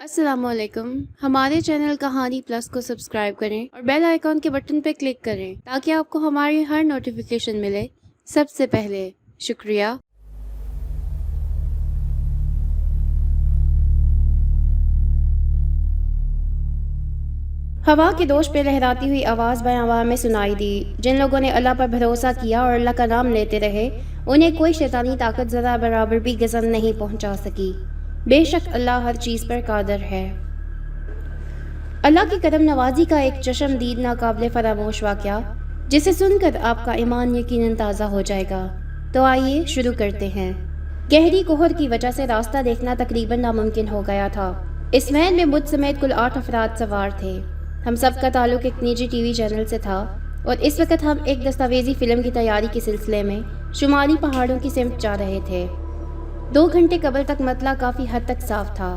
السلام علیکم. ہمارے چینل کہانی پلس کو سبسکرائب کریں اور بیل آئیکن کے بٹن پہ کلک کریں تاکہ آپ کو ہماری ہر نوٹیفیکیشن ملے سب سے پہلے. شکریہ. ہوا کے دوش پہ لہراتی ہوئی آواز بیاباں میں سنائی دی. جن لوگوں نے اللہ پر بھروسہ کیا اور اللہ کا نام لیتے رہے انہیں کوئی شیطانی طاقت ذرہ برابر بھی گزن نہیں پہنچا سکی. بے شک اللہ ہر چیز پر قادر ہے. اللہ کی کرم نوازی کا ایک چشم دید ناقابل فراموش واقعہ جسے سن کر آپ کا ایمان یقیناً تازہ ہو جائے گا. تو آئیے شروع کرتے ہیں. گہری کوہر کی وجہ سے راستہ دیکھنا تقریباً ناممکن ہو گیا تھا. اس وین میں مجھ سمیت کل 8 افراد سوار تھے. ہم سب کا تعلق ایک نجی ٹی وی چینل سے تھا اور اس وقت ہم ایک دستاویزی فلم کی تیاری کے سلسلے میں شمالی پہاڑوں کی سمت جا رہے تھے. 2 گھنٹے قبل تک مطلع کافی حد تک صاف تھا،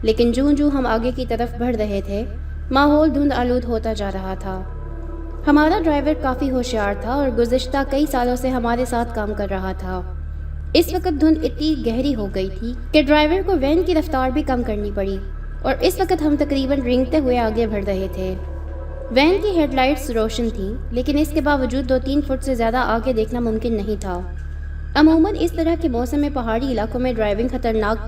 لیکن جوں ہم آگے کی طرف بڑھ رہے تھے ماحول دھند آلود ہوتا جا رہا تھا. ہمارا ڈرائیور کافی ہوشیار تھا اور گزشتہ کئی سالوں سے ہمارے ساتھ کام کر رہا تھا. اس وقت دھند اتنی گہری ہو گئی تھی کہ ڈرائیور کو وین کی رفتار بھی کم کرنی پڑی اور اس وقت ہم تقریباً رینگتے ہوئے آگے بڑھ رہے تھے. وین کی ہیڈ لائٹس روشن تھیں، لیکن اس کے باوجود 2-3 فٹ سے زیادہ آگے دیکھنا ممکن نہیں تھا. عموماً اس طرح کے موسم میں پہاڑی علاقوں میں ڈرائیونگ خطرناک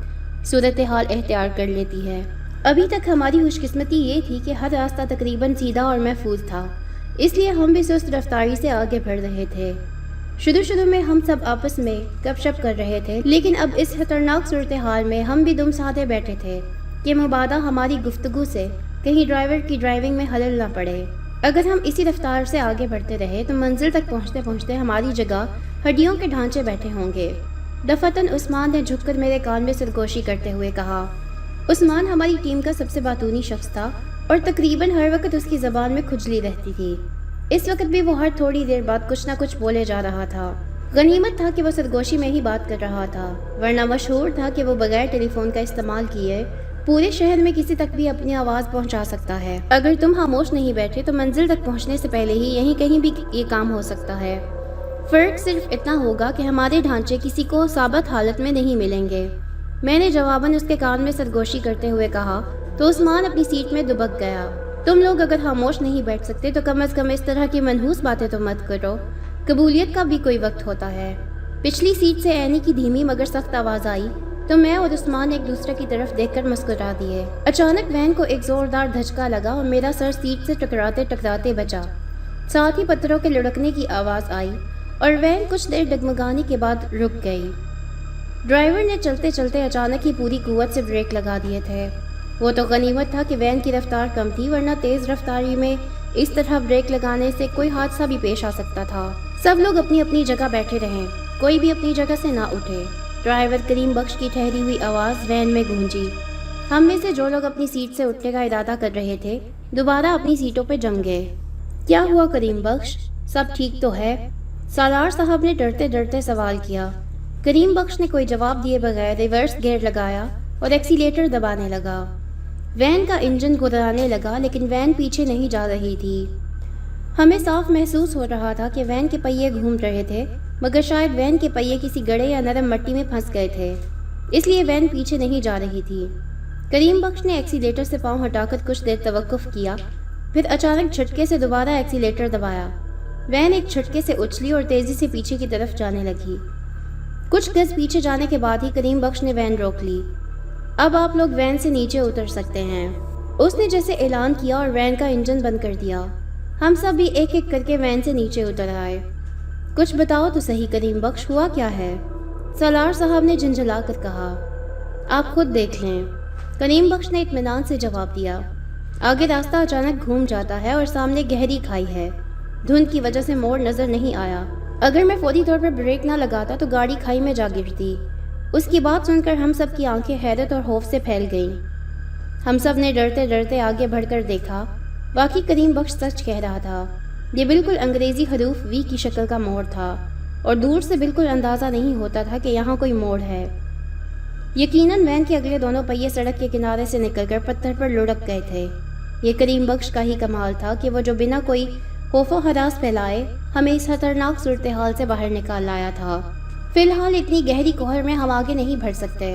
صورتحال اختیار کر لیتی ہے. ابھی تک ہماری خوش قسمتی یہ تھی کہ ہر راستہ تقریباً سیدھا اور محفوظ تھا، اس لیے ہم بھی سست رفتاری سے آگے بڑھ رہے تھے. شروع میں ہم سب آپس میں گپ شپ کر رہے تھے، لیکن اب اس خطرناک صورتحال میں ہم بھی دم سادھے بیٹھے تھے کہ مبادا ہماری گفتگو سے کہیں ڈرائیور کی ڈرائیونگ میں خلل نہ پڑے. اگر ہم اسی رفتار سے آگے بڑھتے رہے تو منزل تک پہنچتے پہنچتے ہماری جگہ ہڈیوں کے ڈھانچے بیٹھے ہوں گے. دفتن عثمان نے جھک کر میرے کان میں سرگوشی کرتے ہوئے کہا. عثمان ہماری ٹیم کا سب سے باتونی شخص تھا اور تقریباً ہر وقت اس کی زبان میں کھجلی رہتی تھی. اس وقت بھی وہ ہر تھوڑی دیر بعد کچھ نہ کچھ بولے جا رہا تھا. غنیمت تھا کہ وہ سرگوشی میں ہی بات کر رہا تھا، ورنہ مشہور تھا کہ وہ بغیر ٹیلی فون کا استعمال کیے پورے شہر میں کسی تک بھی اپنی آواز پہنچا سکتا ہے. اگر تم خاموش نہیں بیٹھے تو منزل تک پہنچنے سے پہلے ہی یہیں کہیں بھی یہ کام ہو سکتا ہے. فرق صرف اتنا ہوگا کہ ہمارے ڈھانچے کسی کو ثابت حالت میں نہیں ملیں گے. میں نے جواباً اس کے کان میں سرگوشی کرتے ہوئے کہا تو عثمان اپنی سیٹ میں دبک گیا. تم لوگ اگر خاموش نہیں بیٹھ سکتے تو کم از کم اس طرح کی منحوس باتیں تو مت کرو. قبولیت کا بھی کوئی وقت ہوتا ہے. پچھلی سیٹ سے اینی کی دھیمی مگر سخت آواز آئی تو میں اور عثمان ایک دوسرے کی طرف دیکھ کر مسکرا دیے. اچانک وین کو ایک زوردار دھچکا لگا اور میرا سر سیٹ سے ٹکراتے بچا. ساتھ ہی پتھروں کے لڑکنے کی آواز آئی اور وین کچھ دیر ڈگمگانے کے بعد رک گئی. ڈرائیور نے چلتے چلتے اچانک ہی پوری قوت سے بریک لگا دیے تھے. وہ تو غنیمت تھا کہ وین کی رفتار کم تھی، ورنہ تیز رفتاری میں اس طرح بریک لگانے سے کوئی حادثہ بھی پیش آ سکتا تھا. سب لوگ اپنی اپنی جگہ بیٹھے رہیں، کوئی بھی اپنی جگہ سے نہ اٹھے. ڈرائیور کریم بخش کی ٹھہری ہوئی آواز وین میں گونجی. ہم میں سے جو لوگ اپنی سیٹ سے اٹھنے کا ارادہ کر رہے تھے دوبارہ اپنی سیٹوں پہ جم گئے. کیا ہوا کریم بخش، سب ٹھیک تو ہے؟ سالار صاحب نے ڈرتے ڈرتے سوال کیا. کریم بخش نے کوئی جواب دیے بغیر ریورس گیئر لگایا اور ایکسیلیٹر دبانے لگا. وین کا انجن گدرانے لگا، لیکن وین پیچھے نہیں جا رہی تھی. ہمیں صاف محسوس ہو رہا تھا کہ وین کے پہیے گھوم رہے تھے، مگر شاید وین کے پہیے کسی گڑھے یا نرم مٹی میں پھنس گئے تھے، اس لیے وین پیچھے نہیں جا رہی تھی. کریم بخش نے ایکسیلیٹر سے پاؤں ہٹا کر کچھ دیر توقف کیا، پھر اچانک جھٹکے سے دوبارہ ایکسیلیٹر دبایا. وین ایک جھٹکے سے اچھلی اور تیزی سے پیچھے کی طرف جانے لگی. کچھ گز پیچھے جانے کے بعد ہی کریم بخش نے وین روک لی. اب آپ لوگ وین سے نیچے اتر سکتے ہیں، اس نے جیسے اعلان کیا اور وین کا انجن بند کر دیا. ہم سب بھی ایک ایک کر کے وین سے نیچے اتر آئے. کچھ بتاؤ تو صحیح کریم بخش، ہوا کیا ہے؟ سالار صاحب نے جھنجھلا کر کہا. آپ خود دیکھ لیں، کریم بخش نے اطمینان سے جواب دیا. آگے راستہ اچانک گھوم جاتا ہے اور سامنے گہری کھائی ہے. دھند کی وجہ سے موڑ نظر نہیں آیا. اگر میں فوری طور پر بریک نہ لگاتا تو گاڑی کھائی میں جا گرتی. اس کی بات سن کر ہم سب کی آنکھیں حیرت اور خوف سے پھیل گئیں. ہم سب نے ڈرتے ڈرتے آگے بڑھ کر دیکھا. واقعی کریم بخش سچ کہہ رہا تھا. یہ بالکل انگریزی حروف وی کی شکل کا موڑ تھا اور دور سے بالکل اندازہ نہیں ہوتا تھا کہ یہاں کوئی موڑ ہے. یقیناً وین کے اگلے دونوں پہیے سڑک کے کنارے سے نکل کر پتھر پر لڑک گئے تھے. یہ کریم بخش کا ہی کمال تھا کہ وہ جو بنا کوئی خوف و ہراس پھیلائے ہمیں اس خطرناک صورتحال سے باہر نکال لایا تھا. فی الحال اتنی گہری کوہر میں ہم آگے نہیں بڑھ سکتے.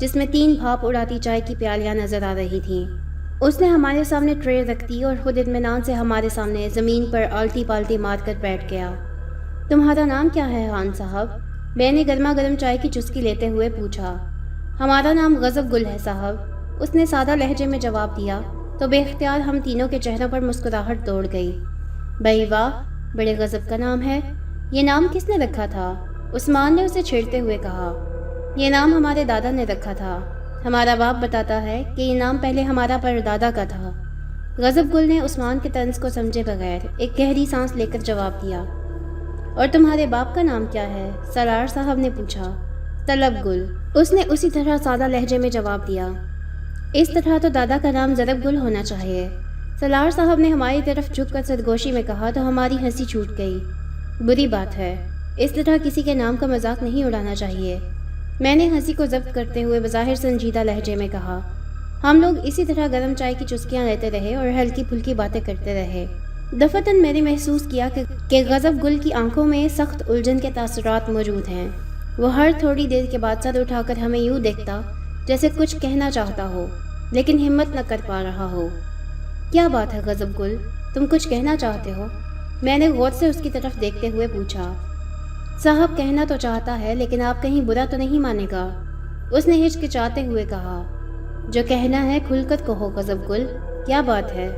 جس میں 3 بھاپ اڑاتی چائے کی پیالیاں نظر آ رہی تھیں۔ اس نے ہمارے سامنے ٹرے رکھ دی اور خود اطمینان سے ہمارے سامنے زمین پر آلٹی پالٹی مار کر بیٹھ گیا۔ تمہارا نام کیا ہے خان صاحب؟ میں نے گرما گرم چائے کی چسکی لیتے ہوئے پوچھا۔ ہمارا نام غضب گل ہے صاحب، اس نے سادہ لہجے میں جواب دیا تو بے اختیار ہم تینوں کے چہروں پر مسکراہٹ دوڑ گئی۔ بھائی واہ، بڑے غضب کا نام ہے، یہ نام کس نے رکھا تھا؟ عثمان نے اسے چھیڑتے ہوئے کہا۔ یہ نام ہمارے دادا نے رکھا تھا، ہمارا باپ بتاتا ہے کہ یہ نام پہلے ہمارا پردادا کا تھا۔ غضب گل نے عثمان کے طنز کو سمجھے بغیر ایک گہری سانس لے کر جواب دیا۔ اور تمہارے باپ کا نام کیا ہے؟ سالار صاحب نے پوچھا۔ طلب گل، اس نے اسی طرح سادہ لہجے میں جواب دیا۔ اس طرح تو دادا کا نام ضرب گل ہونا چاہیے۔ سالار صاحب نے ہماری طرف جھک کر سرگوشی میں کہا تو ہماری ہنسی چھوٹ گئی۔ بری بات ہے، اس طرح کسی کے نام کا مذاق نہیں اڑانا چاہیے، میں نے ہنسی کو ضبط کرتے ہوئے بظاہر سنجیدہ لہجے میں کہا۔ ہم لوگ اسی طرح گرم چائے کی چسکیاں لیتے رہے اور ہلکی پھلکی باتیں کرتے رہے۔ دفعتاً میں نے محسوس کیا کہ غضب گل کی آنکھوں میں سخت الجھن کے تاثرات موجود ہیں۔ وہ ہر تھوڑی دیر کے بعد سر اٹھا کر ہمیں یوں دیکھتا جیسے کچھ کہنا چاہتا ہو لیکن ہمت نہ کر پا رہا ہو۔ کیا بات ہے غضب گل، تم کچھ کہنا چاہتے ہو؟ میں نے غور سے اس کی طرف دیکھتے ہوئے پوچھا۔ صاحب کہنا تو چاہتا ہے لیکن آپ کہیں برا تو نہیں مانے گا، اس نے ہچکچاتے ہوئے کہا۔ جو کہنا ہے کھل کر کہو غضب گل، کیا بات ہے؟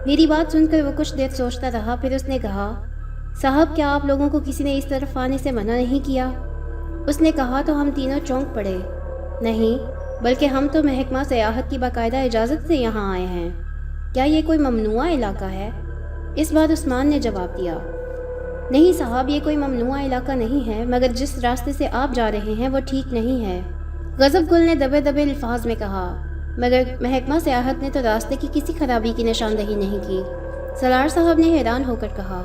میری بات سن کر وہ کچھ دیر سوچتا رہا، پھر اس نے کہا، صاحب کیا آپ لوگوں کو کسی نے اس طرف آنے سے منع نہیں کیا؟ اس نے کہا تو ہم تینوں چونک پڑے۔ نہیں، بلکہ ہم تو محکمہ سیاحت کی باقاعدہ اجازت سے یہاں آئے ہیں۔ کیا یہ کوئی ممنوعہ علاقہ ہے؟ اس بار عثمان نے جواب دیا۔ نہیں صاحب، یہ کوئی ممنوعہ علاقہ نہیں ہے، مگر جس راستے سے آپ جا رہے ہیں وہ ٹھیک نہیں ہے، غضب گل نے دبے دبے الفاظ میں کہا۔ مگر محکمہ سیاحت نے تو راستے کی کسی خرابی کی نشاندہی نہیں کی، سالار صاحب نے حیران ہو کر کہا۔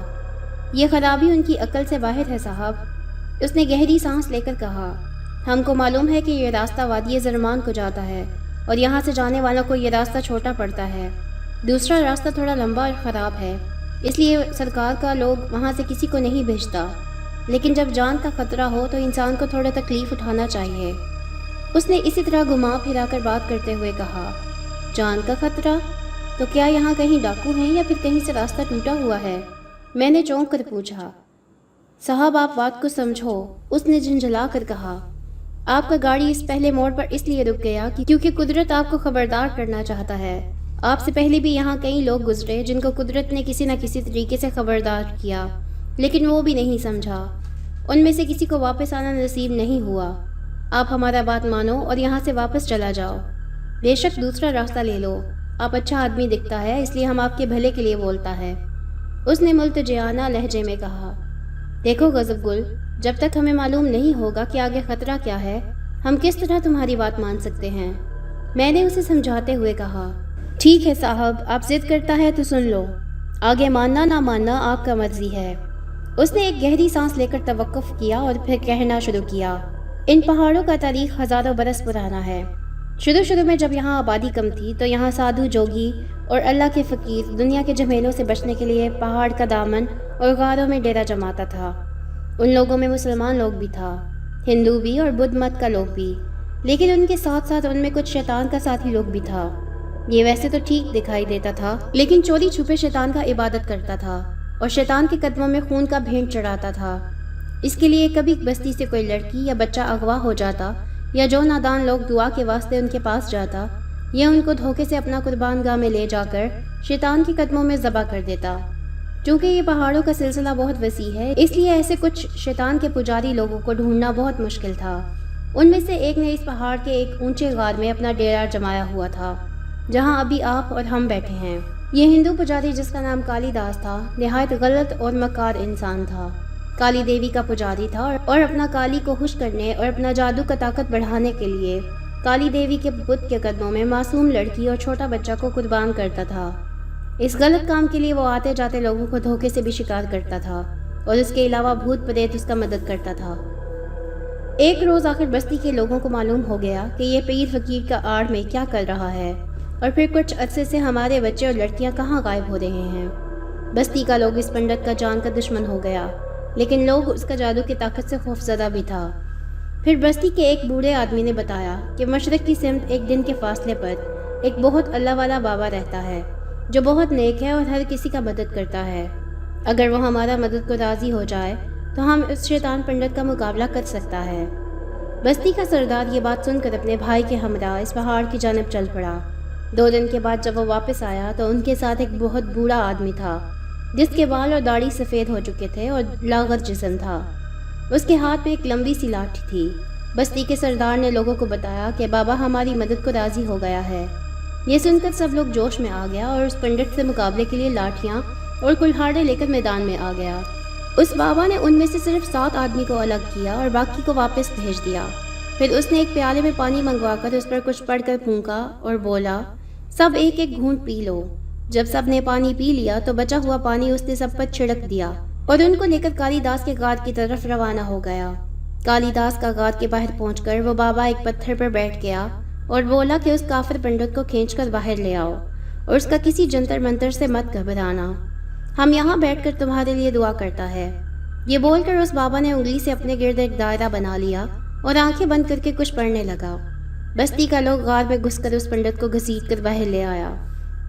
یہ خرابی ان کی عقل سے باہر ہے صاحب، اس نے گہری سانس لے کر کہا۔ ہم کو معلوم ہے کہ یہ راستہ وادی زرمان کو جاتا ہے اور یہاں سے جانے والوں کو یہ راستہ چھوٹا پڑتا ہے، دوسرا راستہ تھوڑا لمبا اور خراب ہے، اس لیے سرکار کا لوگ وہاں سے کسی کو نہیں بھیجتا، لیکن جب جان کا خطرہ ہو تو انسان کو تھوڑا تکلیف اٹھانا چاہیے۔ اس نے اسی طرح گھما پھرا کر بات کرتے ہوئے کہا۔ جان کا خطرہ؟ تو کیا یہاں کہیں ڈاکو ہیں یا پھر کہیں سے راستہ ٹوٹا ہوا ہے؟ میں نے چونک کر پوچھا۔ صاحب آپ بات کو سمجھو، اس نے جھنجھلا کر کہا۔ آپ کا گاڑی اس پہلے موڑ پر اس لیے رک گیا کیونکہ قدرت آپ کو خبردار کرنا چاہتا ہے۔ آپ سے پہلے بھی یہاں کئی لوگ گزرے جن کو قدرت نے کسی نہ کسی طریقے سے خبردار کیا، لیکن وہ بھی نہیں سمجھا، ان میں سے کسی کو واپس آنا نصیب نہیں ہوا۔ آپ ہمارا بات مانو اور یہاں سے واپس چلا جاؤ، بے شک دوسرا راستہ لے لو، آپ اچھا آدمی دکھتا ہے اس لیے ہم آپ کے بھلے کے لیے بولتا ہے، اس نے ملتجیانہ لہجے میں کہا۔ دیکھو غضب گل، جب تک ہمیں معلوم نہیں ہوگا کہ آگے خطرہ کیا ہے، ہم کس طرح تمہاری بات مان سکتے ہیں، میں نے اسے سمجھاتے ہوئے کہا۔ ٹھیک ہے صاحب، آپ ضد کرتا ہے تو سن لو، آگے ماننا نہ ماننا آپ کا مرضی ہے۔ اس نے ایک گہری سانس لے کر توقف کیا اور پھر کہنا شروع کیا۔ ان پہاڑوں کا تاریخ ہزاروں برس پرانا ہے۔ شروع میں جب یہاں آبادی کم تھی تو یہاں سادھو جوگی اور اللہ کے فقیر دنیا کے جھمیلوں سے بچنے کے لیے پہاڑ کا دامن اور غاروں میں ڈیرا جماتا تھا۔ ان لوگوں میں مسلمان لوگ بھی تھا، ہندو بھی اور بدھ مت کا لوگ بھی، لیکن ان کے ساتھ ساتھ ان میں کچھ شیطان کا ساتھی لوگ بھی تھا۔ یہ ویسے تو ٹھیک دکھائی دیتا تھا لیکن چوری چھپے شیطان کا عبادت کرتا تھا اور شیطان کے قدموں میں خون کا بھینٹ چڑھاتا تھا۔ اس کے لیے کبھی بستی سے کوئی لڑکی یا بچہ اغوا ہو جاتا یا جو نادان لوگ دعا کے واسطے ان کے پاس جاتا، یہ ان کو دھوکے سے اپنا قربان گاہ میں لے جا کر شیطان کے قدموں میں ذبح کر دیتا۔ چونکہ یہ پہاڑوں کا سلسلہ بہت وسیع ہے، اس لیے ایسے کچھ شیطان کے پجاری لوگوں کو ڈھونڈنا بہت مشکل تھا۔ ان میں سے ایک نے اس پہاڑ کے ایک اونچے غار میں اپنا ڈیرا جمایا ہوا تھا جہاں ابھی آپ اور ہم بیٹھے ہیں۔ یہ ہندو پجاری جس کا نام کالی داس تھا نہایت غلط اور مکار انسان تھا، کالی دیوی کا پجاری تھا اور اپنا کالی کو خوش کرنے اور اپنا جادو کا طاقت بڑھانے کے لیے کالی دیوی کے بت کے قدموں میں معصوم لڑکی اور چھوٹا بچہ کو قربان کرتا تھا۔ اس غلط کام کے لیے وہ آتے جاتے لوگوں کو دھوکے سے بھی شکار کرتا تھا اور اس کے علاوہ بھوت پریت اس کا مدد کرتا تھا۔ ایک روز آخر بستی کے لوگوں کو معلوم ہو گیا کہ یہ پیر فقیر کا آڑ میں کیا کر رہا ہے، اور پھر کچھ عرصے سے ہمارے بچے اور لڑکیاں کہاں غائب ہو رہے ہیں۔ بستی کا لوگ اس پنڈت کا جان کا دشمن ہو گیا، لیکن لوگ اس کا جادو کی طاقت سے خوف زدہ بھی تھا۔ پھر بستی کے ایک بوڑھے آدمی نے بتایا کہ مشرق کی سمت ایک دن کے فاصلے پر ایک بہت اللہ والا بابا رہتا ہے جو بہت نیک ہے اور ہر کسی کا مدد کرتا ہے۔ اگر وہ ہمارا مدد کو راضی ہو جائے تو ہم اس شیطان پنڈت کا مقابلہ کر سکتا ہے۔ بستی کا سردار یہ بات سن کر اپنے بھائی کے ہمراہ اس پہاڑ کی جانب چل پڑا۔ 2 دن کے بعد جب وہ واپس آیا تو ان کے ساتھ ایک بہت بوڑھا آدمی تھا جس کے بال اور داڑھی سفید ہو چکے تھے اور لاغر جسم تھا۔ اس کے ہاتھ میں ایک لمبی سی لاٹھی تھی۔ بستی کے سردار نے لوگوں کو بتایا کہ بابا ہماری مدد کو راضی ہو گیا ہے۔ یہ سن کر سب لوگ جوش میں آ گیا اور اس پنڈت سے مقابلے کے لیے لاٹھیاں اور کلہاڑے لے کر میدان میں آ گیا۔ اس بابا نے ان میں سے صرف 7 آدمی کو الگ کیا اور باقی کو واپس بھیج دیا۔ پھر اس نے ایک پیالے میں پانی منگوا کر اس پر کچھ پڑھ کر پھونکا اور بولا، سب ایک ایک گھونٹ پی لو۔ جب سب نے پانی پی لیا تو بچا ہوا پانی اس نے سب پر چھڑک دیا اور ان کو لے کر کالی داس کے غار کی طرف روانہ ہو گیا۔ کالی داس کا غار کے باہر پہنچ کر وہ بابا ایک پتھر پر بیٹھ گیا اور بولا کہ اس کافر پنڈت کو کھینچ کر باہر لے آؤ اور اس کا کسی جنتر منتر سے مت گھبرانا، ہم یہاں بیٹھ کر تمہارے لیے دعا کرتا ہے۔ یہ بول کر اس بابا نے انگلی سے اپنے گرد ایک دائرہ بنا لیا اور آنکھیں بند کر کے کچھ پڑھنے لگا۔ بستی کا لوگ غار میں گھس کر اس پنڈت کو گھسیٹ کر باہر لے آیا۔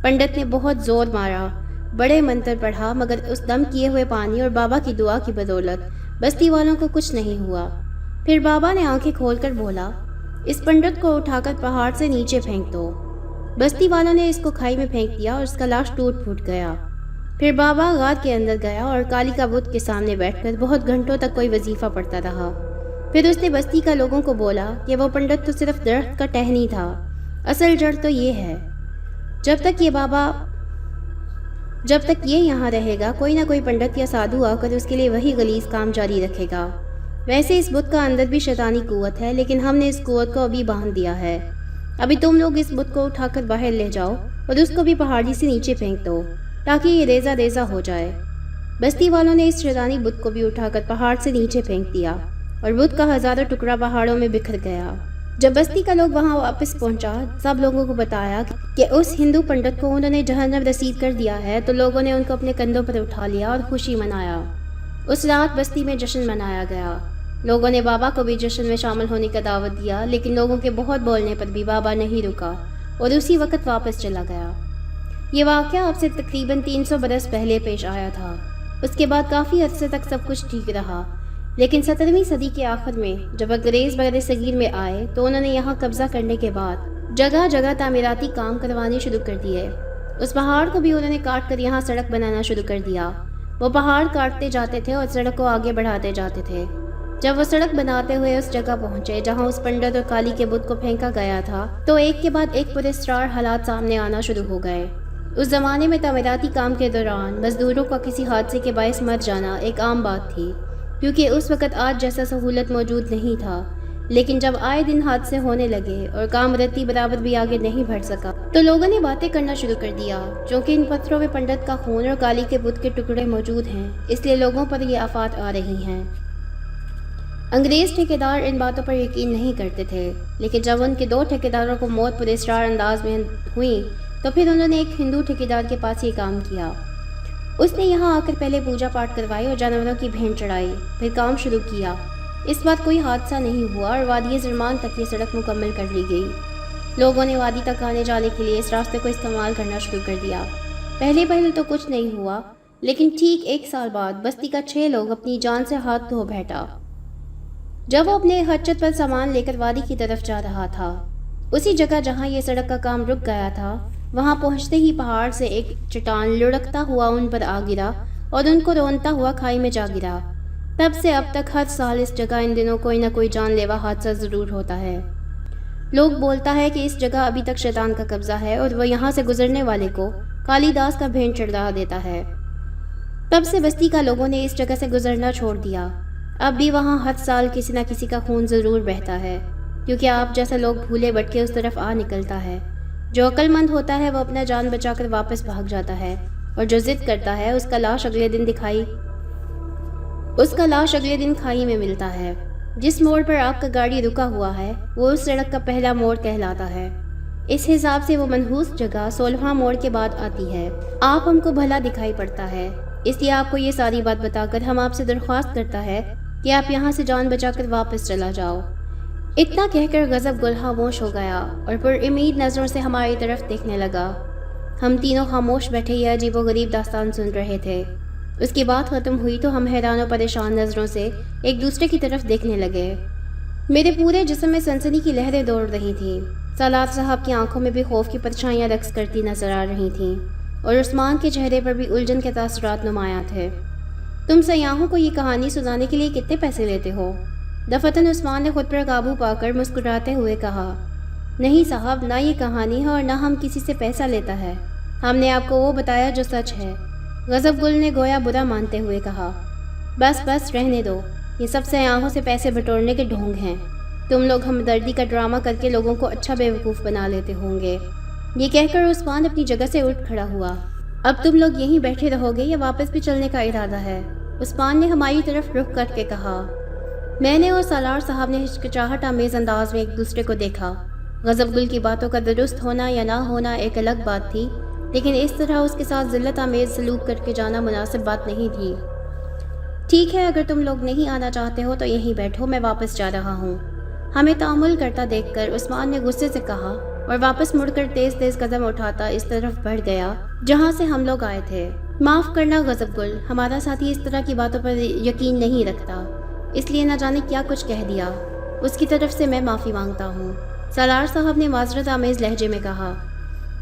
پنڈت نے بہت زور مارا، بڑے منتر پڑھا، مگر اس دم کیے ہوئے پانی اور بابا کی دعا کی بدولت بستی والوں کو کچھ نہیں ہوا۔ پھر بابا نے آنکھیں کھول کر بولا، اس پنڈت کو اٹھا کر پہاڑ سے نیچے پھینک دو۔ بستی والوں نے اس کو کھائی میں پھینک دیا اور اس کا لاش ٹوٹ پھوٹ گیا۔ پھر بابا غار کے اندر گیا اور کالی کا بت کے سامنے بیٹھ کر بہت گھنٹوں تک کوئی وظیفہ پڑھتا رہا۔ پھر اس نے بستی کا لوگوں کو بولا کہ وہ پنڈت تو صرف درخت کا ٹہنی تھا، اصل جڑ تو یہ ہے۔ جب تک یہ یہاں رہے گا کوئی نہ کوئی پنڈت یا سادھو آ کر اس کے لیے وہی غلیظ کام جاری رکھے گا۔ ویسے اس بت کا اندر بھی شیطانی قوت ہے، لیکن ہم نے اس قوت کو ابھی باندھ دیا ہے۔ ابھی تم لوگ اس بت کو اٹھا کر باہر لے جاؤ اور اس کو بھی پہاڑی سے نیچے پھینک دو تاکہ یہ ریزہ ریزہ ہو جائے۔ بستی والوں نے اس شیطانی بت کو بھی اٹھا کر پہاڑ سے نیچے پھینک دیا اور بت کا ہزاروں ٹکڑا پہاڑوں میں بکھر گیا۔ جب بستی کا لوگ وہاں واپس پہنچا، سب لوگوں کو بتایا کہ اس ہندو پنڈت کو انہوں نے جہنم رسید کر دیا ہے، تو لوگوں نے ان کو اپنے کندھوں پر اٹھا لیا اور خوشی منایا۔ اس رات بستی میں جشن منایا گیا۔ لوگوں نے بابا کو بھی جشن میں شامل ہونے کا دعوت دیا، لیکن لوگوں کے بہت بولنے پر بھی بابا نہیں رکا اور اسی وقت واپس چلا گیا۔ یہ واقعہ اب سے تقریباً 300 برس پہلے پیش آیا تھا۔ اس کے بعد کافی عرصے تک سب کچھ ٹھیک رہا، لیکن 17ویں صدی کے آخر میں جب انگریز بر صغیر میں آئے تو انہوں نے یہاں قبضہ کرنے کے بعد جگہ جگہ تعمیراتی کام کروانے شروع کر دیے۔ اس پہاڑ کو بھی انہوں نے کاٹ کر یہاں سڑک بنانا شروع کر دیا۔ وہ پہاڑ کاٹتے جاتے تھے اور سڑک کو آگے بڑھاتے جاتے تھے۔ جب وہ سڑک بناتے ہوئے اس جگہ پہنچے جہاں اس پنڈت اور کالی کے بت کو پھینکا گیا تھا، تو ایک کے بعد ایک پراسرار حالات سامنے آنا شروع ہو گئے۔ اس زمانے میں تعمیراتی کام کے دوران مزدوروں کا کسی حادثے کے باعث مر جانا ایک عام بات تھی، کیونکہ اس وقت آج جیسا سہولت موجود نہیں تھا۔ لیکن جب آئے دن حادثے ہونے لگے اور کام رتی برابر بھی آگے نہیں بڑھ سکا، تو لوگوں نے باتیں کرنا شروع کر دیا، چونکہ ان پتھروں میں پنڈت کا خون اور کالی کے بت کے ٹکڑے موجود ہیں، اس لیے لوگوں پر یہ آفات آ رہی ہیں۔ انگریز ٹھیکیدار ان باتوں پر یقین نہیں کرتے تھے، لیکن جب ان کے 2 ٹھیکیداروں کو موت پراسرار انداز میں ہوئی تو پھر انہوں نے ایک ہندو ٹھیکیدار کے پاس یہ کام کیا۔ اس نے یہاں آ کر پہلے پوجا پاٹ کروائی اور جانوروں کی بھینٹ چڑھائی، پھر کام شروع کیا۔ اس بات کوئی حادثہ نہیں ہوا اور وادی زرمان تک یہ سڑک مکمل کر لی گئی۔ لوگوں نے وادی تک آنے جانے کے لیے اس راستے کو استعمال کرنا شروع کر دیا۔ پہلے تو کچھ نہیں ہوا، لیکن ٹھیک 1 سال بعد بستی کا 6 لوگ اپنی جان سے ہاتھ دھو بیٹھا جب وہ اپنے حجت پر سامان لے کر وادی کی طرف جا رہا تھا۔ اسی جگہ جہاں یہ سڑک کا کام رک گیا تھا، وہاں پہنچتے ہی پہاڑ سے ایک چٹان لڑکتا ہوا ان پر آ گرا اور ان کو رونتا ہوا کھائی میں جا گرا۔ تب سے اب تک ہر سال اس جگہ ان دنوں کوئی نہ کوئی جان لیوا حادثہ ضرور ہوتا ہے۔ لوگ بولتا ہے کہ اس جگہ ابھی تک شیطان کا قبضہ ہے اور وہ یہاں سے گزرنے والے کو کالی داس کا بھینٹ چڑھا دیتا ہے۔ تب سے بستی کا لوگوں نے اس جگہ سے گزرنا چھوڑ دیا۔ اب بھی وہاں ہر سال کسی نہ کسی کا خون ضرور بہتا ہے، کیونکہ آپ جیسا لوگ بھولے بھٹکے اس طرف آ نکلتا ہے۔ جو عقل مند ہوتا ہے وہ اپنا جان بچا کر واپس بھاگ جاتا ہے، اور جو ضد کرتا ہے اس کا لاش اگلے دن کھائی میں ملتا ہے۔ جس موڑ پر آپ کا گاڑی رکا ہوا ہے وہ اس سڑک کا پہلا موڑ کہلاتا ہے۔ اس حساب سے وہ منحوس جگہ 16واں موڑ کے بعد آتی ہے۔ آپ ہم کو بھلا دکھائی پڑتا ہے، اس لیے آپ کو یہ ساری بات بتا کر ہم آپ سے درخواست کرتا ہے کہ آپ یہاں سے جان بچا کر واپس چلا جاؤ۔ اتنا کہہ کر غضب گل خاموش ہو گیا اور پر امید نظروں سے ہماری طرف دیکھنے لگا۔ ہم تینوں خاموش بیٹھے یہ عجیب و غریب داستان سن رہے تھے۔ اس کی بات ختم ہوئی تو ہم حیران و پریشان نظروں سے ایک دوسرے کی طرف دیکھنے لگے۔ میرے پورے جسم میں سنسنی کی لہریں دوڑ رہی تھیں۔ سالار صاحب کی آنکھوں میں بھی خوف کی پرچھائیاں رقص کرتی نظر آ رہی تھیں اور عثمان کے چہرے پر بھی الجھن کے تاثرات نمایاں تھے۔ تم سیاحوں کو یہ کہانی سنانے کے لیے کتنے پیسے لیتے ہو؟ دفتن عثمان نے خود پر قابو پا کر مسکراتے ہوئے کہا۔ نہیں صاحب، نہ یہ کہانی ہے اور نہ ہم کسی سے پیسہ لیتا ہے، ہم نے آپ کو وہ بتایا جو سچ ہے۔ غضب گل نے گویا برا مانتے ہوئے کہا۔ بس بس رہنے دو، یہ سب سیاحوں سے پیسے بٹورنے کے ڈھونگ ہیں۔ تم لوگ ہمدردی کا ڈرامہ کر کے لوگوں کو اچھا بیوقوف بنا لیتے ہوں گے۔ یہ کہہ کر عثمان اپنی جگہ سے اٹھ کھڑا ہوا۔ اب تم لوگ یہیں بیٹھے رہو گے یا واپس بھی چلنے کا ارادہ ہے؟ عثمان نے ہماری طرف رخ کر کے کہا۔ میں نے اور سالار صاحب نے ہچکچاہٹ آمیز انداز میں ایک دوسرے کو دیکھا۔ غضب گل کی باتوں کا درست ہونا یا نہ ہونا ایک الگ بات تھی، لیکن اس طرح اس کے ساتھ ذلت آمیز سلوک کر کے جانا مناسب بات نہیں تھی۔ ٹھیک ہے، اگر تم لوگ نہیں آنا چاہتے ہو تو یہیں بیٹھو، میں واپس جا رہا ہوں۔ ہمیں تعامل کرتا دیکھ کر عثمان نے غصے سے کہا اور واپس مڑ کر تیز تیز قدم اٹھاتا اس طرف بڑھ گیا جہاں سے ہم لوگ آئے تھے۔ معاف کرنا غضب گل، ہمارا ساتھی اس طرح کی باتوں پر یقین نہیں رکھتا، اس لیے نہ جانے کیا کچھ کہہ دیا، اس کی طرف سے میں معافی مانگتا ہوں۔ سالار صاحب نے معذرت آمیز لہجے میں کہا۔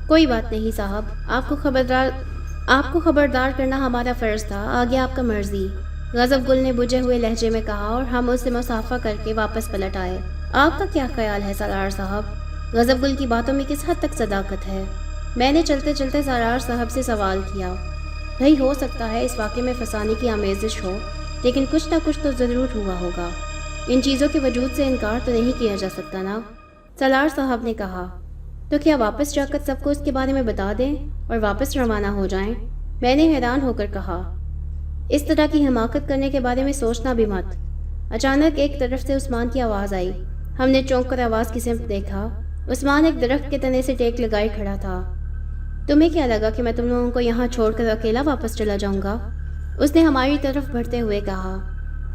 کوئی بات نہیں صاحب، آپ کو خبردار کرنا ہمارا فرض تھا، آگے آپ کا مرضی، غضب گل نے بجھے ہوئے لہجے میں کہا اور ہم اس سے مصافحہ کر کے واپس پلٹ آئے۔ آپ کا کیا خیال ہے سالار صاحب؟ غضب گل کی باتوں میں کس حد تک صداقت ہے؟ میں نے چلتے چلتے سالار صاحب سے سوال کیا۔ بھائی ہو سکتا ہے اس واقعے میں فسانے کی آمیزش ہو، لیکن کچھ نہ کچھ تو ضرور ہوا ہوگا، ان چیزوں کے وجود سے انکار تو نہیں کیا جا سکتا نا؟ سالار صاحب نے کہا۔ تو کیا واپس جا کر سب کو اس کے بارے میں بتا دیں اور واپس روانہ ہو جائیں؟ میں نے حیران ہو کر کہا۔ اس طرح کی حماقت کرنے کے بارے میں سوچنا بھی مت۔ اچانک ایک طرف سے عثمان کی آواز آئی۔ ہم نے چونک کر آواز کی سمت دیکھا۔ عثمان ایک درخت کے تنے سے ٹیک لگائے کھڑا تھا۔ تمہیں کیا لگا کہ میں تم لوگوں کو یہاں چھوڑ کر اکیلا واپس چلا جاؤں گا؟ اس نے ہماری طرف بڑھتے ہوئے کہا۔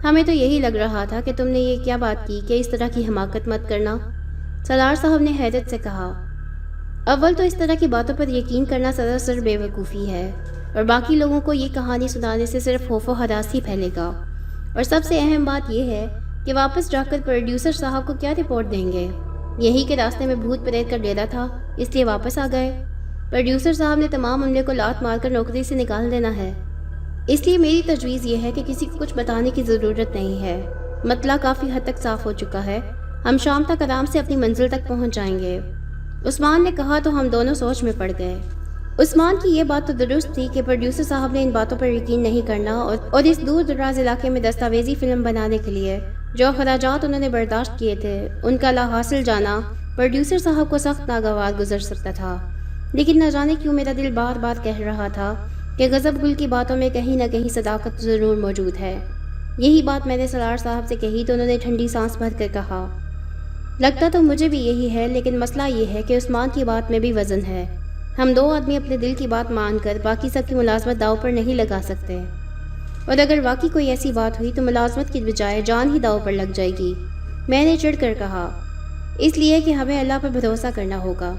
ہمیں تو یہی لگ رہا تھا کہ تم نے یہ کیا بات کی کہ اس طرح کی حماقت مت کرنا؟ سالار صاحب نے حیرت سے کہا۔ اول تو اس طرح کی باتوں پر یقین کرنا سراسر بے وقوفی ہے، اور باقی لوگوں کو یہ کہانی سنانے سے صرف خوف و ہراس ہی پھیلے گا، اور سب سے اہم بات یہ ہے کہ واپس جا کر پروڈیوسر صاحب کو کیا رپورٹ دیں گے؟ یہی کہ راستے میں بھوت پریت کا ڈیرا تھا اس لیے واپس آ گئے۔ پروڈیوسر صاحب نے تمام عملے کو لات مار کر نوکری سے نکال دینا ہے، اس لیے میری تجویز یہ ہے کہ کسی کو کچھ بتانے کی ضرورت نہیں ہے۔ مطلع کافی حد تک صاف ہو چکا ہے، ہم شام تک آرام سے اپنی منزل تک پہنچ جائیں گے۔ عثمان نے کہا تو ہم دونوں سوچ میں پڑ گئے۔ عثمان کی یہ بات تو درست تھی کہ پروڈیوسر صاحب نے ان باتوں پر یقین نہیں کرنا، اور اس دور دراز علاقے میں دستاویزی فلم بنانے کے لیے جو اخراجات انہوں نے برداشت کیے تھے ان کا لا حاصل جانا پروڈیوسر صاحب کو سخت ناگوار گزر سکتا تھا۔ لیکن نہ جانے کیوں میرا دل بار بار کہہ رہا تھا کہ غضب گل کی باتوں میں کہیں نہ کہیں صداقت ضرور موجود ہے۔ یہی بات میں نے سالار صاحب سے کہی تو انہوں نے ٹھنڈی سانس بھر کر کہا۔ لگتا تو مجھے بھی یہی ہے، لیکن مسئلہ یہ ہے کہ عثمان کی بات میں بھی وزن ہے۔ ہم دو آدمی اپنے دل کی بات مان کر باقی سب کی ملازمت داؤ پر نہیں لگا سکتے، اور اگر واقعی کوئی ایسی بات ہوئی تو ملازمت کی بجائے جان ہی داؤ پر لگ جائے گی۔ میں نے چڑھ کر کہا۔ اس لیے کہ ہمیں اللہ پر بھروسہ کرنا ہوگا،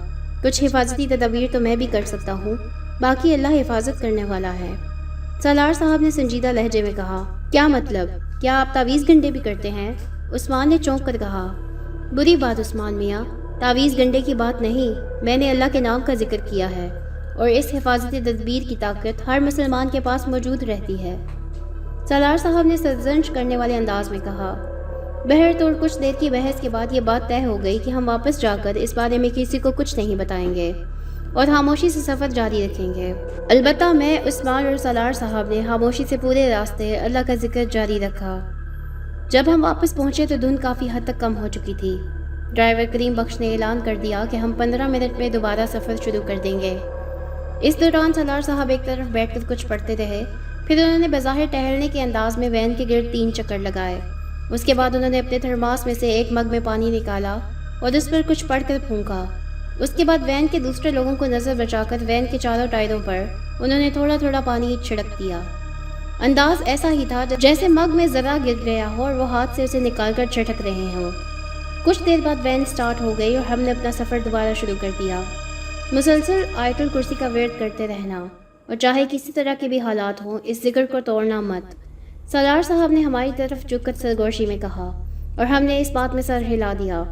کچھ حفاظتی تدابیر تو میں بھی کر سکتا ہوں، باقی اللہ حفاظت کرنے والا ہے۔ سالار صاحب نے سنجیدہ لہجے میں کہا۔ کیا مطلب؟ کیا آپ تعویذ گنڈے بھی کرتے ہیں؟ عثمان نے چونک کر کہا۔ بری بات عثمان میاں، تعویذ گنڈے کی بات نہیں، میں نے اللہ کے نام کا ذکر کیا ہے، اور اس حفاظتی تدبیر کی طاقت ہر مسلمان کے پاس موجود رہتی ہے، سالار صاحب نے سرزنش کرنے والے انداز میں کہا۔ بہرطور کچھ دیر کی بحث کے بعد یہ بات طے ہو گئی کہ ہم واپس جا کر اس بارے میں کسی کو کچھ نہیں بتائیں گے اور خاموشی سے سفر جاری رکھیں گے۔ البتہ میں، عثمان اور سالار صاحب نے خاموشی سے پورے راستے اللہ کا ذکر جاری رکھا۔ جب ہم واپس پہنچے تو دھند کافی حد تک کم ہو چکی تھی۔ ڈرائیور کریم بخش نے اعلان کر دیا کہ ہم 15 منٹ میں دوبارہ سفر شروع کر دیں گے۔ اس دوران سالار صاحب ایک طرف بیٹھ کر کچھ پڑھتے رہے، پھر انہوں نے بظاہر ٹہلنے کے انداز میں وین کے گرد 3 چکر لگائے۔ اس کے بعد انہوں نے اپنے تھرماس میں سے ایک مگ میں پانی نکالا اور اس پر کچھ پڑھ کر پھونکا۔ اس کے بعد وین کے دوسرے لوگوں کو نظر بچا کر وین کے چاروں ٹائروں پر انہوں نے تھوڑا تھوڑا پانی چھڑک دیا۔ انداز ایسا ہی تھا جیسے مگ میں ذرا گر گیا ہو اور وہ ہاتھ سے اسے نکال کر چھٹک رہے ہوں۔ کچھ دیر بعد وین سٹارٹ ہو گئی اور ہم نے اپنا سفر دوبارہ شروع کر دیا۔ مسلسل آیت الکرسی کا ورد کرتے رہنا، اور چاہے کسی طرح کے بھی حالات ہوں اس ذکر کو توڑنا مت، سالار صاحب نے ہماری طرف جھک کر سرگوشی میں کہا، اور ہم نے اس بات میں سر ہلا دیا۔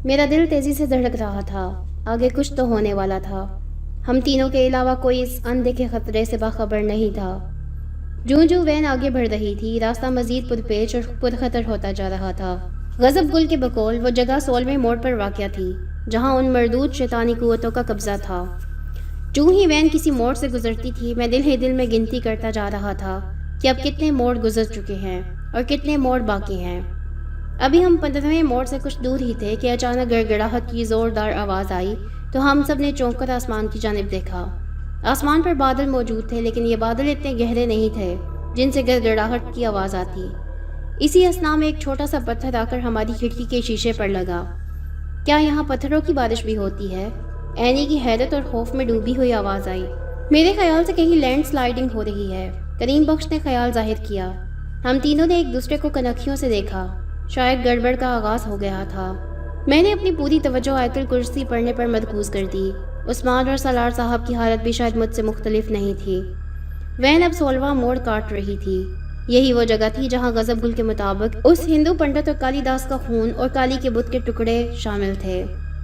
میرا دل تیزی سے دھڑک رہا تھا، آگے کچھ تو ہونے والا تھا۔ ہم تینوں کے علاوہ کوئی اس اندیکھے خطرے سے باخبر نہیں تھا۔ جوں جوں وین آگے بڑھ رہی تھی، راستہ مزید پرپیچ اور پرخطر ہوتا جا رہا تھا۔ غضب گل کے بقول وہ جگہ 16ویں موڑ پر واقع تھی جہاں ان مردود شیطانی قوتوں کا قبضہ تھا۔ جوں ہی وین کسی موڑ سے گزرتی تھی، میں دل ہی دل میں گنتی کرتا جا رہا تھا کہ اب کتنے موڑ گزر چکے ہیں اور کتنے موڑ باقی ہیں۔ ابھی ہم 15ویں موڑ سے کچھ دور ہی تھے کہ اچانک گڑگڑاہٹ کی زوردار آواز آئی تو ہم سب نے چونک کر آسمان کی جانب دیکھا۔ آسمان پر بادل موجود تھے، لیکن یہ بادل اتنے گہرے نہیں تھے جن سے گڑگڑاہٹ کی آواز آتی۔ اسی اثنا میں ایک چھوٹا سا پتھر آ کر ہماری کھڑکی کے شیشے پر لگا۔ کیا یہاں پتھروں کی بارش بھی ہوتی ہے؟ اینی کی حیرت اور خوف میں ڈوبی ہوئی آواز آئی۔ میرے خیال سے کہیں لینڈ سلائیڈنگ ہو رہی ہے، کریم بخش نے خیال ظاہر کیا۔ ہم تینوں نے ایک دوسرے کو کنکھیوں سے دیکھا، شاید گڑبڑ کا آغاز ہو گیا تھا۔ میں نے اپنی پوری توجہ آیت الکرسی پڑھنے پر مرکوز کر دی۔ عثمان اور سالار صاحب کی حالت بھی شاید مجھ سے مختلف نہیں تھی۔ وین اب 16واں موڑ کاٹ رہی تھی۔ یہی وہ جگہ تھی جہاں غضب گل کے مطابق اس ہندو پنڈت اور کالی داس کا خون اور کالی کے بت کے ٹکڑے شامل تھے۔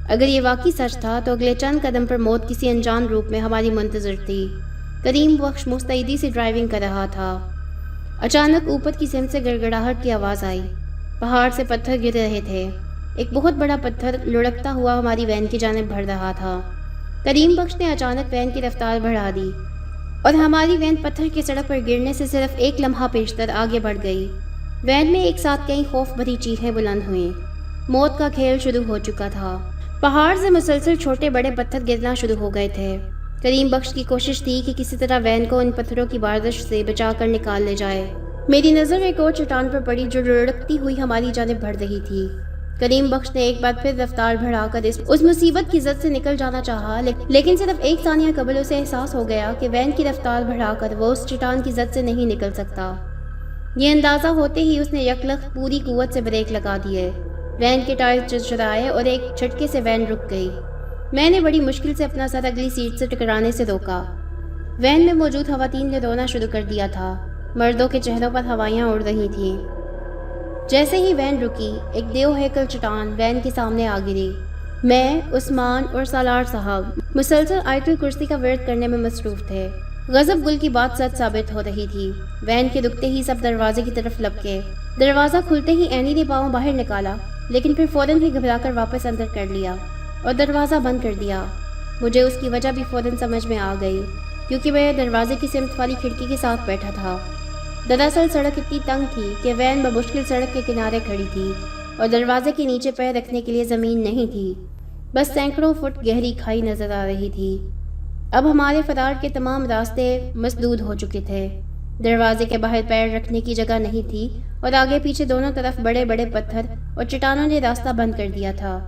اگر یہ واقعی سچ تھا تو اگلے چند قدم پر موت کسی انجان روپ میں ہماری منتظر تھی۔ کریم بخش مستعدی سے ڈرائیونگ کر رہا تھا۔ اچانک اوپر کی سمت سے گڑگڑاہٹ کی آواز آئی۔ پہاڑ سے پتھر گر رہے تھے۔ ایک بہت بڑا پتھر لڑکتا ہوا ہماری وین کی جانب بڑھ رہا تھا۔ کریم بخش نے اچانک وین کی رفتار بڑھا دی اور ہماری وین پتھر کی سڑک پر گرنے سے صرف ایک لمحہ پیشتر آگے بڑھ گئی۔ وین میں ایک ساتھ کئی خوف بھری چیخیں بلند ہوئیں۔ موت کا کھیل شروع ہو چکا تھا۔ پہاڑ سے مسلسل چھوٹے بڑے پتھر گرنا شروع ہو گئے تھے۔ کریم بخش کی کوشش تھی کہ کسی طرح وین کو ان پتھروں کی بارش سے بچا کر نکال لے جائے۔ میری نظر ایک اور چٹان پر پڑی جو لڑکتی ہوئی ہماری جانب بڑھ رہی تھی۔ کریم بخش نے ایک بار پھر رفتار بڑھا کر اس مصیبت کی زد سے نکل جانا چاہا، لیکن صرف ایک ثانیہ قبل اسے احساس ہو گیا کہ وین کی رفتار بڑھا کر وہ اس چٹان کی زد سے نہیں نکل سکتا۔ یہ اندازہ ہوتے ہی اس نے یکلخت پوری قوت سے بریک لگا دیے۔ وین کے ٹائر چرچرائے اور ایک جھٹکے سے وین رک گئی۔ میں نے بڑی مشکل سے اپنا سر اگلی سیٹ سے ٹکرانے سے روکا۔ وین میں موجود خواتین نے رونا شروع کر دیا تھا۔ مردوں کے چہروں پر ہوائیاں اڑ رہی تھیں۔ جیسے ہی وین رکی، ایک دیو ہیکل چٹان وین کے سامنے آ گری۔ میں، عثمان اور سالار صاحب مسلسل آیت الکرسی کا ورد کرنے میں مصروف تھے۔ غضب گل کی بات سچ ثابت ہو رہی تھی۔ وین کے رکتے ہی سب دروازے کی طرف لپکے۔ دروازہ کھلتے ہی اینی نے پاؤں باہر نکالا، لیکن پھر فوراً ہی گھبرا کر واپس اندر کر لیا اور دروازہ بند کر دیا۔ مجھے اس کی وجہ بھی فوراً سمجھ میں آ گئی، کیونکہ میں دروازے کی سمت والی کھڑکی کے ساتھ بیٹھا تھا۔ دراصل سڑک اتنی تنگ تھی کہ وین بمشکل سڑک کے کنارے کھڑی تھی اور دروازے کے نیچے پیر رکھنے کے لیے زمین نہیں تھی، بس سینکڑوں فٹ گہری کھائی نظر آ رہی تھی۔ اب ہمارے فرار کے تمام راستے مسدود ہو چکے تھے۔ دروازے کے باہر پیر رکھنے کی جگہ نہیں تھی اور آگے پیچھے دونوں طرف بڑے بڑے پتھر اور چٹانوں نے راستہ بند کر دیا تھا۔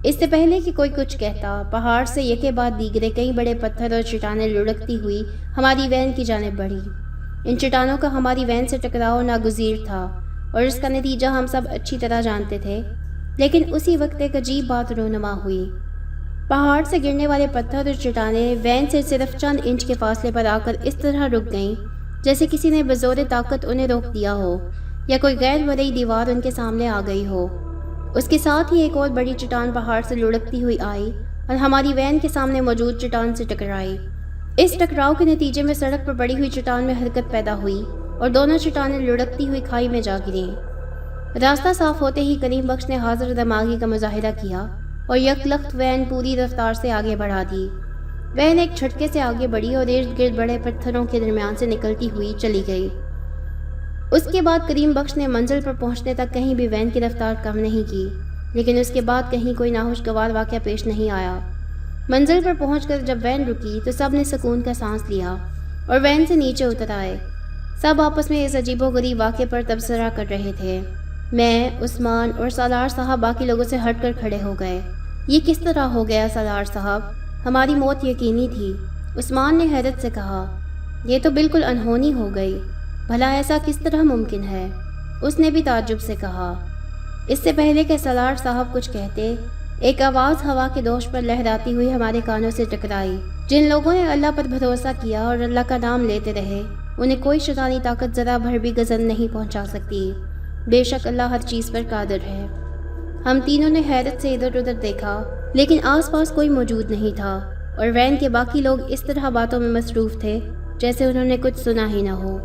اس سے پہلے کہ کوئی کچھ کہتا، پہاڑ سے یکے بعد دیگرے کئی بڑے پتھر اور چٹانیں لڑکتی ہوئی ہماری وین کی جانب بڑھی۔ ان چٹانوں کا ہماری وین سے ٹکراؤ ناگزیر تھا اور اس کا نتیجہ ہم سب اچھی طرح جانتے تھے، لیکن اسی وقت ایک عجیب بات رونما ہوئی۔ پہاڑ سے گرنے والے پتھر اور چٹانیں وین سے صرف چند انچ کے فاصلے پر آ کر اس طرح رک گئیں جیسے کسی نے بزور طاقت انہیں روک دیا ہو یا کوئی غیر مرئی دیوار ان کے سامنے آ گئی ہو۔ اس کے ساتھ ہی ایک اور بڑی چٹان پہاڑ سے لڑکتی ہوئی آئی اور ہماری وین کے سامنے موجود چٹان سے ٹکرائی۔ اس ٹکراؤ کے نتیجے میں سڑک پر پڑی ہوئی چٹان میں حرکت پیدا ہوئی اور دونوں چٹانیں لڑکتی ہوئی کھائی میں جا گریں۔ راستہ صاف ہوتے ہی کریم بخش نے حاضر دماغی کا مظاہرہ کیا اور یکلخت وین پوری رفتار سے آگے بڑھا دی۔ وین ایک جھٹکے سے آگے بڑھی اور ارد گرد بڑے پتھروں کے درمیان سے نکلتی ہوئی چلی گئی۔ اس کے بعد کریم بخش نے منزل پر پہنچنے تک کہیں بھی وین کی رفتار کم نہیں کی، لیکن اس کے بعد کہیں کوئی ناخوشگوار واقعہ پیش نہیں آیا۔ منزل پر پہنچ کر جب وین رکی تو سب نے سکون کا سانس لیا اور وین سے نیچے اتر آئے۔ سب آپس میں اس عجیب و غریب واقعے پر تبصرہ کر رہے تھے۔ میں، عثمان اور سالار صاحب باقی لوگوں سے ہٹ کر کھڑے ہو گئے۔ یہ کس طرح ہو گیا سالار صاحب؟ ہماری موت یقینی تھی۔ عثمان نے حیرت سے کہا، یہ تو بالکل انہونی ہو گئی، بھلا ایسا کس طرح ممکن ہے؟ اس نے بھی تعجب سے کہا، اس سے پہلے کہ سالار صاحب کچھ کہتے، ایک آواز ہوا کے دوش پر لہراتی ہوئی ہمارے کانوں سے ٹکرائی۔ جن لوگوں نے اللہ پر بھروسہ کیا اور اللہ کا نام لیتے رہے، انہیں کوئی شیطانی طاقت ذرا بھر بھی غضب نہیں پہنچا سکتی۔ بے شک اللہ ہر چیز پر قادر ہے۔ ہم تینوں نے حیرت سے ادھر ادھر دیکھا، لیکن آس پاس کوئی موجود نہیں تھا، اور وین کے باقی لوگ اس طرح باتوں میں مصروف تھے جیسے انہوں نے کچھ سنا ہی نہ ہو۔